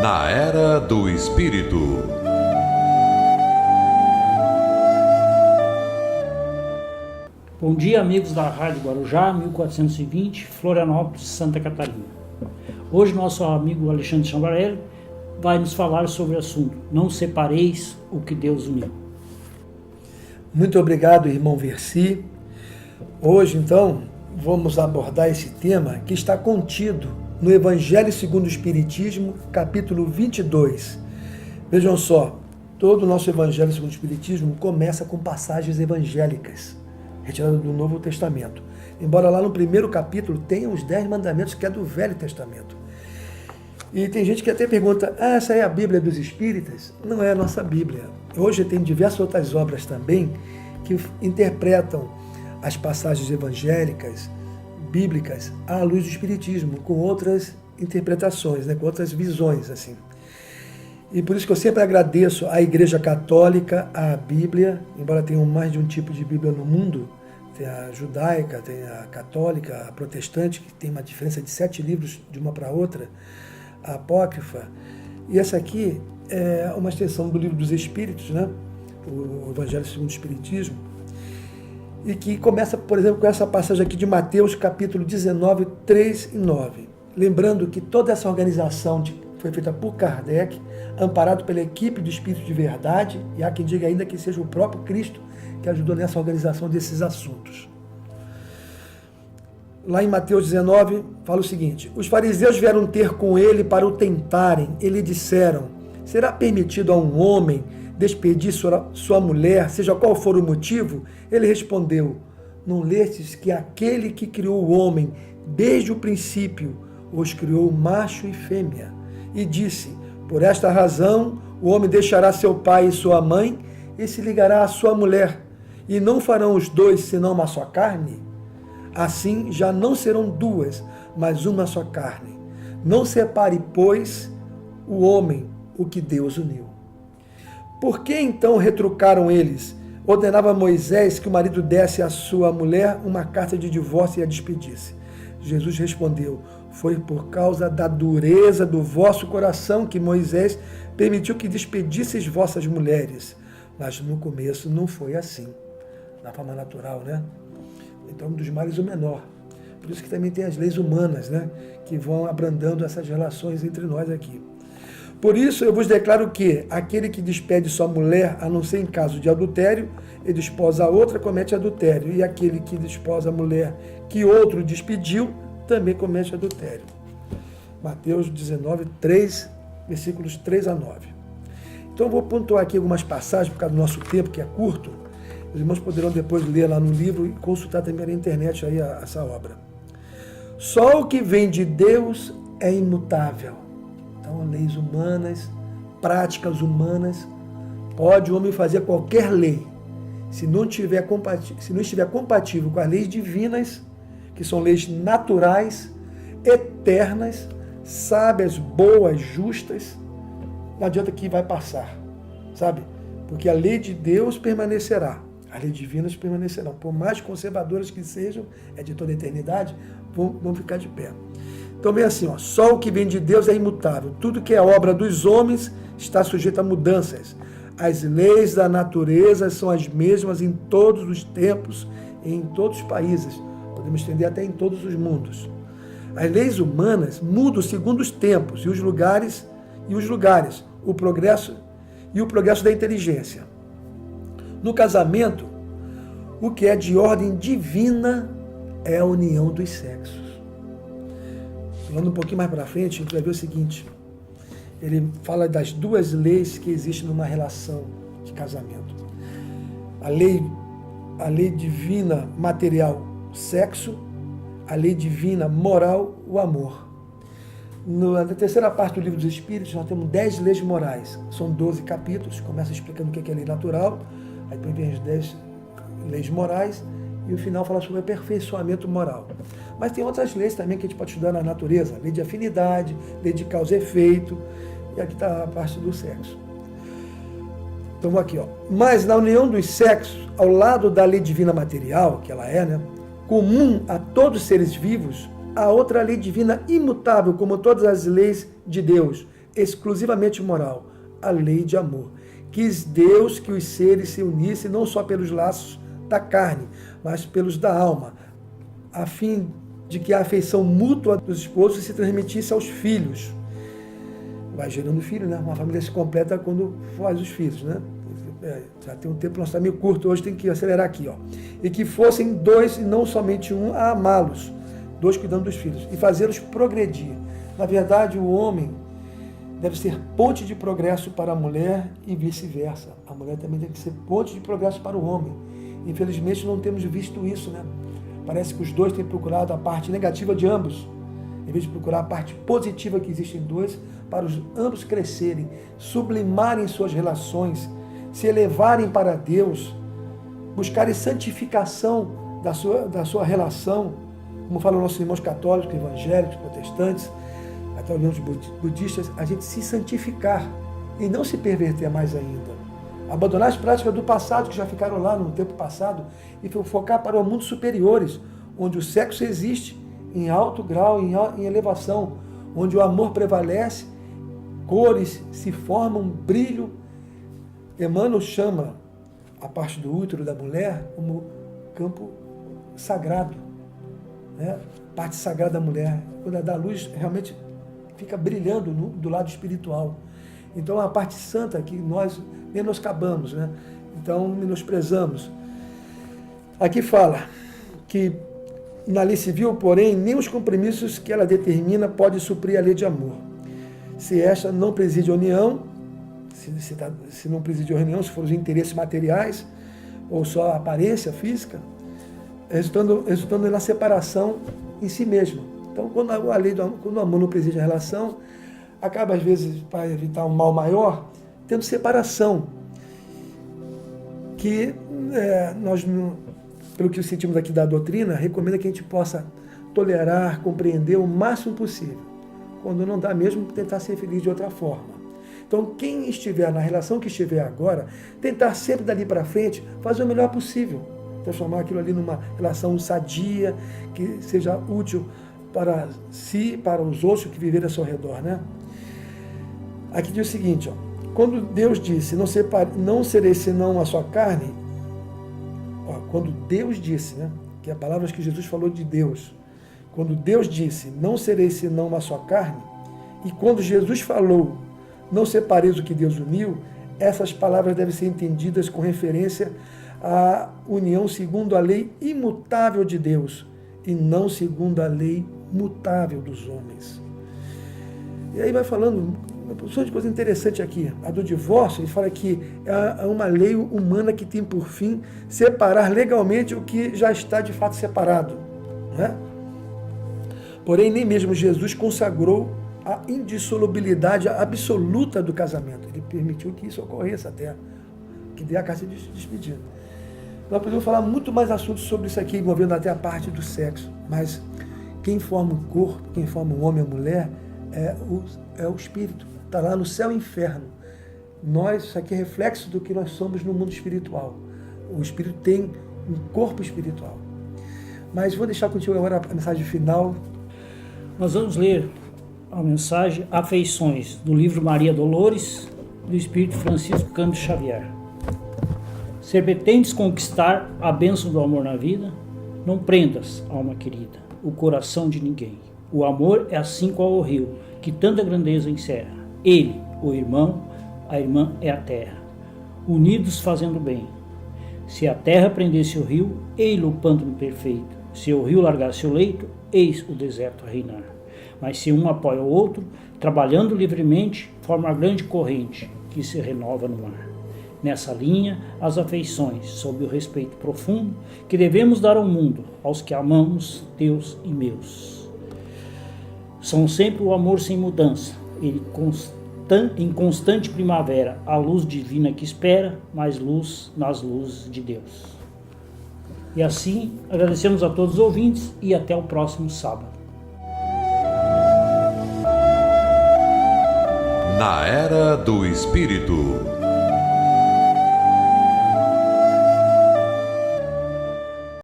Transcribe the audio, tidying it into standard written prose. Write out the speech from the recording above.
Na Era do Espírito. Bom dia, amigos da Rádio Guarujá, 1420, Florianópolis, Santa Catarina. Hoje nosso amigo Alexandre Chambarelli vai nos falar sobre o assunto Não separeis o que Deus uniu. Muito obrigado, irmão Versi. Hoje, então, vamos abordar esse tema que está contido no Evangelho segundo o Espiritismo, capítulo 22. Vejam só, todo o nosso Evangelho segundo o Espiritismo começa com passagens evangélicas, retiradas do Novo Testamento. Embora lá no primeiro capítulo tenha os 10 mandamentos, que é do Velho Testamento. E tem gente que até pergunta, essa é a Bíblia dos Espíritas? Não é a nossa Bíblia. Hoje tem diversas outras obras também que interpretam as passagens evangélicas, bíblicas, à luz do Espiritismo, com outras interpretações, com outras visões, assim. E por isso que eu sempre agradeço à Igreja Católica, à Bíblia, embora tenham mais de um tipo de Bíblia no mundo, tem a judaica, tem a católica, a protestante, que tem uma diferença de 7 livros de uma para outra, a apócrifa, e essa aqui é uma extensão do Livro dos Espíritos, o Evangelho segundo o Espiritismo, e que começa, por exemplo, com essa passagem aqui de Mateus, capítulo 19, 3 e 9. Lembrando que toda essa organização foi feita por Kardec, amparado pela equipe do Espírito de Verdade, e há quem diga ainda que seja o próprio Cristo que ajudou nessa organização desses assuntos. Lá em Mateus 19, fala o seguinte: os fariseus vieram ter com ele para o tentarem, e lhe disseram, será permitido a um homem despedir sua mulher, seja qual for o motivo? Ele respondeu, não lestes que aquele que criou o homem, desde o princípio, os criou macho e fêmea? E disse, por esta razão, o homem deixará seu pai e sua mãe, e se ligará à sua mulher, e não farão os dois senão uma só carne? Assim já não serão duas, mas uma só carne. Não separe, pois, o homem o que Deus uniu. Por que então retrucaram eles? Ordenava Moisés que o marido desse à sua mulher uma carta de divórcio e a despedisse. Jesus respondeu, foi por causa da dureza do vosso coração que Moisés permitiu que despedisseis vossas mulheres. Mas no começo não foi assim, na forma natural, Então, dos males o menor. Por isso que também tem as leis humanas, que vão abrandando essas relações entre nós aqui. Por isso eu vos declaro que aquele que despede sua mulher, a não ser em caso de adultério, e desposa a outra, comete adultério. E aquele que desposa a mulher que outro despediu, também comete adultério. Mateus 19, 3, versículos 3 a 9. Então eu vou pontuar aqui algumas passagens, por causa do nosso tempo, que é curto. Os irmãos poderão depois ler lá no livro e consultar também na internet aí essa obra. Só o que vem de Deus é imutável. Então, leis humanas, práticas humanas, pode o homem fazer qualquer lei. Se não estiver compatível com as leis divinas, que são leis naturais, eternas, sábias, boas, justas, não adianta que vai passar, sabe? Porque a lei de Deus permanecerá, as leis divinas permanecerão. Por mais conservadoras que sejam, é de toda a eternidade, vão ficar de pé. Então vem assim, só o que vem de Deus é imutável. Tudo que é obra dos homens está sujeito a mudanças. As leis da natureza são as mesmas em todos os tempos e em todos os países. Podemos estender até em todos os mundos. As leis humanas mudam segundo os tempos e os lugares, o progresso da inteligência. No casamento, o que é de ordem divina é a união dos sexos. Falando um pouquinho mais para frente, a gente vai ver o seguinte, ele fala das duas leis que existem numa relação de casamento. A lei divina material, sexo, a lei divina moral, o amor. Na terceira parte do Livro dos Espíritos, nós temos 10 leis morais. São 12 capítulos, começa explicando o que é lei natural, aí depois vem as 10 leis morais, e o final fala sobre o aperfeiçoamento moral. Mas tem outras leis também que a gente pode estudar na natureza, lei de afinidade, lei de causa e efeito, e aqui está a parte do sexo. Então aqui, mas na união dos sexos, ao lado da lei divina material, que ela é, comum a todos os seres vivos, a outra lei divina imutável, como todas as leis de Deus, exclusivamente moral, a lei de amor. Quis Deus que os seres se unissem não só pelos laços da carne, mas pelos da alma, a fim de que a afeição mútua dos esposos se transmitisse aos filhos. Vai gerando filho, né? Uma família se completa quando faz os filhos, né? Já tem um tempo, nosso tá meio curto, hoje tem que acelerar aqui, ó. E que fossem dois e não somente um a amá-los, dois cuidando dos filhos, e fazê-los progredir. Na verdade, o homem deve ser ponte de progresso para a mulher e vice-versa. A mulher também tem que ser ponte de progresso para o homem. Infelizmente, não temos visto isso, né? Parece que os dois têm procurado a parte negativa de ambos, em vez de procurar a parte positiva que existe em dois, para os ambos crescerem, sublimarem suas relações, se elevarem para Deus, buscarem santificação da sua relação, como falam nossos irmãos católicos, evangélicos, protestantes, até os budistas, a gente se santificar e não se perverter mais ainda. Abandonar as práticas do passado, que já ficaram lá no tempo passado, e focar para os mundos superiores, onde o sexo existe em alto grau, em elevação, onde o amor prevalece, cores se formam, brilho. Emmanuel chama a parte do útero da mulher como campo sagrado, né? Parte sagrada da mulher, quando ela dá luz, realmente fica brilhando do lado espiritual. Então, a parte santa que nós menoscabamos, né? Então, menosprezamos. Aqui fala que na lei civil, porém, nem os compromissos que ela determina pode suprir a lei de amor. Se esta não preside a união, se não preside a união, se for os interesses materiais ou só a aparência física, resultando na separação em si mesma. Então, quando o amor não preside a relação, acaba, às vezes, para evitar um mal maior, tendo separação, que nós, pelo que sentimos aqui da doutrina, recomenda que a gente possa tolerar, compreender o máximo possível. Quando não dá mesmo, tentar ser feliz de outra forma. Então, quem estiver na relação que estiver agora, tentar sempre dali para frente fazer o melhor possível, transformar aquilo ali numa relação sadia, que seja útil para si, para os outros que viverem ao seu redor, né? Aqui diz o seguinte, ó, quando Deus disse, não serei senão a sua carne, ó, quando Deus disse, né, que é a palavra que Jesus falou de Deus, quando Deus disse, não serei senão a sua carne, e quando Jesus falou, não separeis o que Deus uniu, essas palavras devem ser entendidas com referência à união segundo a lei imutável de Deus, e não segundo a lei mutável dos homens. E aí vai falando uma porção de coisa interessante aqui. A do divórcio, ele fala que é uma lei humana que tem por fim separar legalmente o que já está de fato separado, né? Porém, nem mesmo Jesus consagrou a indissolubilidade absoluta do casamento. Ele permitiu que isso ocorresse até, que dê a carta de despedida. Nós podemos falar muito mais assuntos sobre isso aqui, envolvendo até a parte do sexo, mas quem forma o corpo, quem forma o homem e a mulher, é o espírito. Está lá no céu e inferno. Isso aqui é reflexo do que nós somos no mundo espiritual. O espírito tem um corpo espiritual. Mas vou deixar contigo agora a mensagem final. Nós vamos ler a mensagem Afeições, do livro Maria Dolores, do Espírito Francisco Cândido Xavier. Se pretendes conquistar a bênção do amor na vida, não prendas, alma querida, o coração de ninguém. O amor é assim qual o rio, que tanta grandeza encerra. Ele, o irmão, a irmã é a terra, unidos fazendo bem. Se a terra prendesse o rio, ei-lo o pântano perfeito. Se o rio largasse o leito, eis o deserto a reinar. Mas se um apoia o outro, trabalhando livremente, forma a grande corrente que se renova no mar. Nessa linha, as afeições, sob o respeito profundo que devemos dar ao mundo, aos que amamos, teus e meus. São sempre o amor sem mudança, ele em constante primavera, a luz divina que espera, mais luz nas luzes de Deus. E assim, agradecemos a todos os ouvintes e até o próximo sábado. Na Era do Espírito.